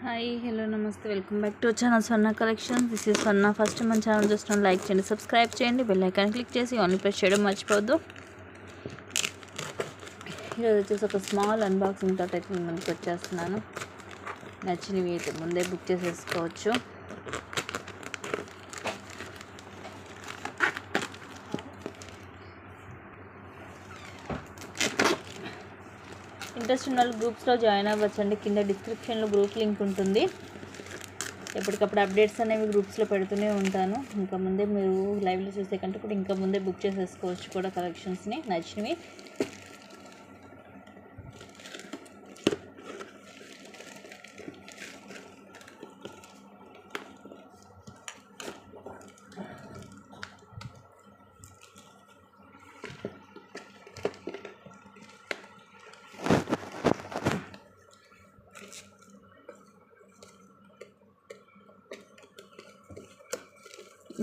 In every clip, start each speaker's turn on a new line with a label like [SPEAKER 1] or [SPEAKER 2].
[SPEAKER 1] Hi hello నమస్తే welcome back to channel Swarna collection. This is Swarna. First మన channel చూసిన like చేయండి, subscribe చేయండి, బెల్ ఐకాన్ క్లిక్ చేసి ఆన్లీ ప్రెస్ చేయడం మర్చిపోవద్దు. ఈరోజు వచ్చేసి ఒక స్మాల్ అన్బాక్సింగ్ తోటి అయితే మీ ముందుకు వచ్చేస్తున్నాను. నచ్చినవి అయితే ముందే బుక్ చేసేసుకోవచ్చు. ఇంట్రెస్ట్ ఉన్న వాళ్ళు గ్రూప్స్లో జాయిన్ అవ్వచ్చండి. కింద డిస్క్రిప్షన్లో గ్రూప్ లింక్ ఉంటుంది. ఎప్పటికప్పుడు అప్డేట్స్ అనేవి గ్రూప్స్లో పెడుతూనే ఉంటాను. ఇంకా ముందే మీరు లైవ్లో చూసే కంటే కూడా ఇంకా ముందే బుక్ చేసేసుకోవచ్చు కూడా కలెక్షన్స్ని నచ్చినవి.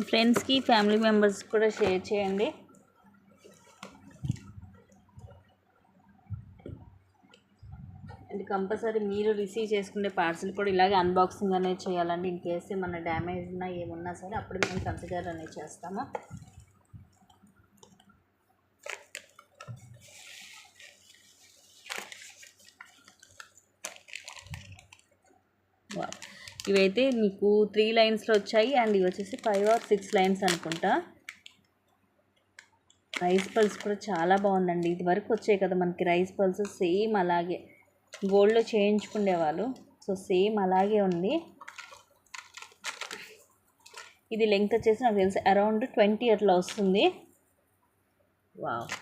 [SPEAKER 1] ఫ్రెండ్స్కి ఫ్యామిలీ మెంబర్స్ కూడా షేర్ చేయండి. అండ్ కంపల్సరీ మీరు రిసీవ్ చేసుకునే పార్సిల్ కూడా ఇలాగే అన్బాక్సింగ్ అనేది చేయాలండి. ఇన్ కేసు ఏమన్నా డ్యామేజ్ ఉన్నా ఏమున్నా సరే అప్పుడు మేము కన్సిడర్ అనేది చేస్తాము. ఇవైతే మీకు 3 లైన్స్లో వచ్చాయి. అండ్ ఇవి వచ్చేసి 5 or 6 లైన్స్ అనుకుంటా. రైస్ పల్స్ కూడా చాలా బాగుందండి. ఇది వరకు వచ్చాయి కదా మనకి రైస్ పల్స్, సేమ్ అలాగే గోల్డ్లో చేయించుకునేవాళ్ళు. సో సేమ్ అలాగే ఉంది. ఇది లెంగ్త్ వచ్చేసి నాకు తెలిసి అరౌండ్ 20 అట్లా వస్తుంది. వావ్.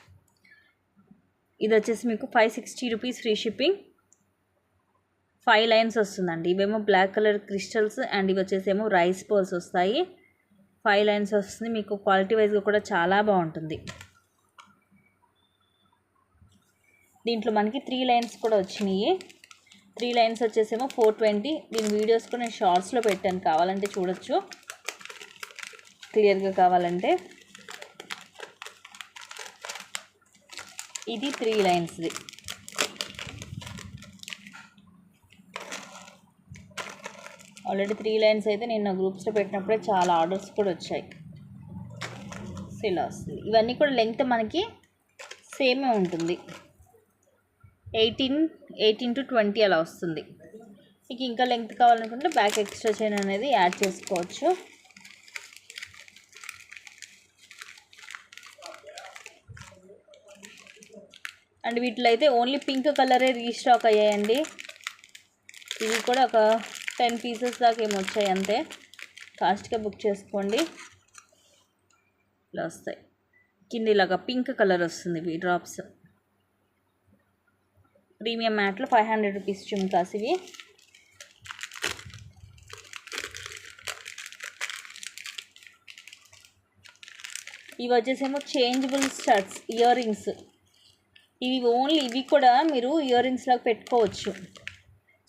[SPEAKER 1] ఇది వచ్చేసి మీకు 560 రూపీస్ ఫ్రీ షిప్పింగ్. 5 లైన్స్ వస్తుందండి. ఇవేమో బ్లాక్ కలర్ క్రిస్టల్స్ అండ్ ఇవి వచ్చేసేమో రైస్ బాల్స్ వస్తాయి. 5 లైన్స్ వస్తుంది. మీకు క్వాలిటీ వైజ్గా కూడా చాలా బాగుంటుంది. దీంట్లో మనకి 3 లైన్స్ కూడా వచ్చినాయి. 3 లైన్స్ వచ్చేసేమో 420. దీని వీడియోస్ కూడా నేను షార్ట్స్లో పెట్టాను, కావాలంటే చూడొచ్చు క్లియర్గా కావాలంటే. ఇది 3 లైన్స్ది. ఆల్రెడీ 3 లైన్స్ అయితే నేను గ్రూప్స్లో పెట్టినప్పుడే చాలా ఆర్డర్స్ కూడా వచ్చాయి. ఇలా వస్తుంది. ఇవన్నీ కూడా లెంగ్త్ మనకి సేమే ఉంటుంది. 18 to 20 అలా వస్తుంది. మీకు ఇంకా లెంగ్త్ కావాలనుకుంటే బ్యాక్ ఎక్స్ట్రా చైన్ అనేది యాడ్ చేసుకోవచ్చు. అండ్ వీటిలో అయితే ఓన్లీ పింక్ కలరే రీస్టాక్ అయ్యాయండి. ఇవి కూడా ఒక 10 పీసెస్ దాకా ఏమి వచ్చాయి అంతే. ఫాస్ట్గా బుక్ చేసుకోండి. ఇలా వస్తాయి. కింద ఇలాగా పింక్ కలర్ వస్తుంది. ఇవి డ్రాప్స్ ప్రీమియం మ్యాట్లో 500 రూపీస్ చుమ్కాస్. ఇవి వచ్చేసేమో చేంజబుల్ స్టడ్స్ ఇయర్ రింగ్స్. ఇవి కూడా మీరు ఇయర్ రింగ్స్ లాగా పెట్టుకోవచ్చు.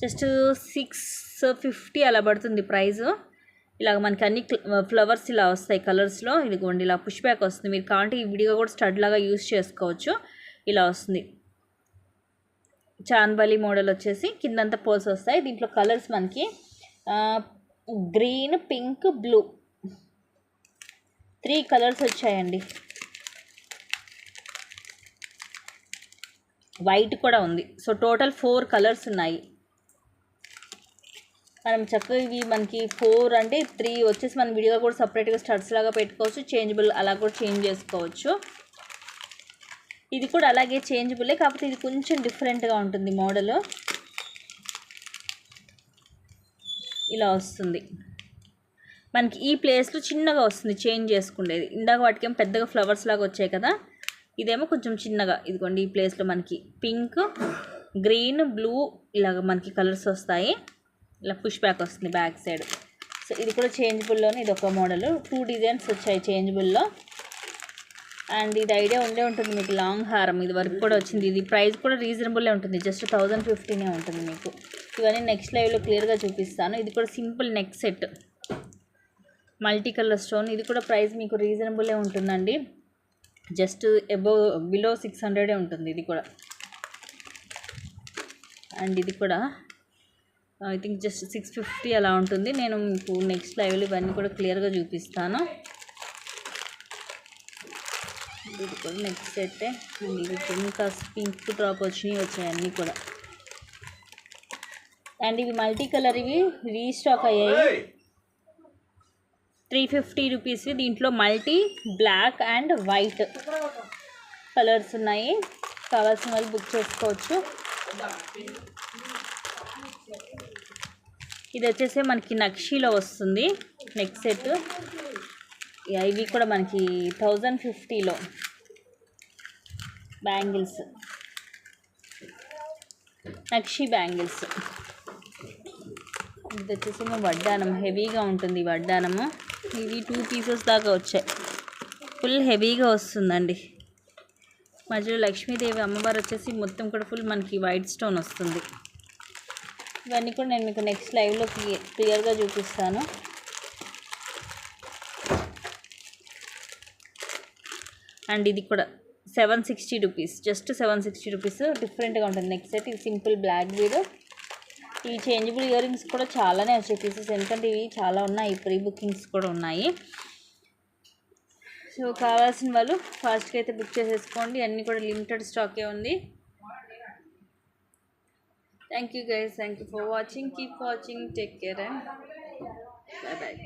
[SPEAKER 1] జస్ట్ 650 అలా పడుతుంది ప్రైస్. ఇలాగ మనకి అన్ని ఫ్లవర్స్ ఇలా వస్తాయి కలర్స్లో. ఇదిగోండి ఇలా పుష్ బ్యాక్ వస్తుంది. మీరు కావాలంటే ఈ విడిగా కూడా స్టడ్ లాగా యూస్ చేసుకోవచ్చు. ఇలా వస్తుంది. చాన్బలి మోడల్ వచ్చేసి కిందంతా పోల్స్ వస్తాయి. దీంట్లో కలర్స్ మనకి గ్రీన్, పింక్, బ్లూ 3 కలర్స్ వచ్చాయండి. వైట్ కూడా ఉంది. సో టోటల్ 4 కలర్స్ ఉన్నాయి. మనం చక్కగా ఇవి మనకి 4 అంటే 3 వచ్చేసి మనం విడిగా కూడా సపరేట్గా స్టడ్స్ లాగా పెట్టుకోవచ్చు. చేంజబుల్ అలా కూడా చేంజ్ చేసుకోవచ్చు. ఇది కూడా అలాగే చేంజబులే, కాకపోతే ఇది కొంచెం డిఫరెంట్గా ఉంటుంది మోడల్. ఇలా వస్తుంది. మనకి ఈ ప్లేస్లో చిన్నగా వస్తుంది చేంజ్ చేసుకునేది. ఇందాక వాటికేమో పెద్దగా ఫ్లవర్స్ లాగా వచ్చాయి కదా, ఇదేమో కొంచెం చిన్నగా. ఇదిగోండి ఈ ప్లేస్లో మనకి పింక్, గ్రీన్, బ్లూ ఇలాగ మనకి కలర్స్ వస్తాయి. ఇలా పుష్ బ్యాక్ వస్తుంది బ్యాక్ సైడ్. సో ఇది కూడా చేంజబుల్లోనే ఇది ఒక మోడల్. 2 డిజైన్స్ వచ్చాయి చేంజబుల్లో. అండ్ ఇది ఐడియా ఉండే ఉంటుంది మీకు, లాంగ్ హారం ఇది వరకు కూడా వచ్చింది. ఇది ప్రైస్ కూడా రీజనబుల్లే ఉంటుంది. జస్ట్ 1015 ఉంటుంది మీకు. ఇవన్నీ నెక్స్ట్ లైవ్లో క్లియర్గా చూపిస్తాను. ఇది కూడా simple neck set multi colour stone. ఇది కూడా ప్రైస్ మీకు రీజనబుల్లే ఉంటుందండి. జస్ట్ బిలో 600 ఉంటుంది ఇది కూడా. అండ్ ఇది కూడా ఐ థింక్ జస్ట్ 650 అలా ఉంటుంది. నేను మీకు నెక్స్ట్ లైవ్లో ఇవన్నీ కూడా క్లియర్గా చూపిస్తాను. ఇది కూడా నెక్స్ట్ సెట్ అండ్ ఇది ఇంకా పింక్ డ్రాప్ వచ్చాయి అన్నీ కూడా. అండ్ ఇవి మల్టీ కలర్, ఇవి రీస్టాక్ అయ్యాయి. 350 రూపీస్. దీంట్లో multi black and white colours ఉన్నాయి. కావాల్సిన వాళ్ళు బుక్ చేసుకోవచ్చు. ఇది వచ్చేసి మనకి నక్షీలో వస్తుంది నెక్స్ట్ సెట్. ఇవి కూడా మనకి 1050లో బ్యాంగిల్స్, నక్షి బ్యాంగిల్స్. ఇది వచ్చేసి వడ్డానం, హెవీగా ఉంటుంది వడ్డానము. ఇవి 2 పీసెస్ దాకా వచ్చాయి. ఫుల్ హెవీగా వస్తుందండి. మధ్యలో లక్ష్మీదేవి అమ్మవారు వచ్చేసి మొత్తం కూడా ఫుల్ మనకి వైట్ స్టోన్ వస్తుంది. ఇవన్నీ కూడా నేను మీకు నెక్స్ట్ లైవ్లో క్లియర్గా చూపిస్తాను. అండ్ ఇది కూడా 760 రూపీస్, జస్ట్ 760 రూపీస్. డిఫరెంట్గా ఉంటుంది నెక్స్ట్ సెట్. ఇది సింపుల్ బ్లాక్ బీడ్. ఈ చేంజబుల్ ఇయర్ రింగ్స్ కూడా చాలానే వచ్చాయి పీసెస్, ఎందుకంటే ఇవి చాలా ఉన్నాయి. ప్రీ బుకింగ్స్ కూడా ఉన్నాయి. సో కావాల్సిన వాళ్ళు ఫాస్ట్గా అయితే బుక్ చేసేసుకోండి. అన్నీ కూడా లిమిటెడ్ స్టాకే ఉంది. Thank you guys, thank you for watching. Keep watching, take care and bye bye.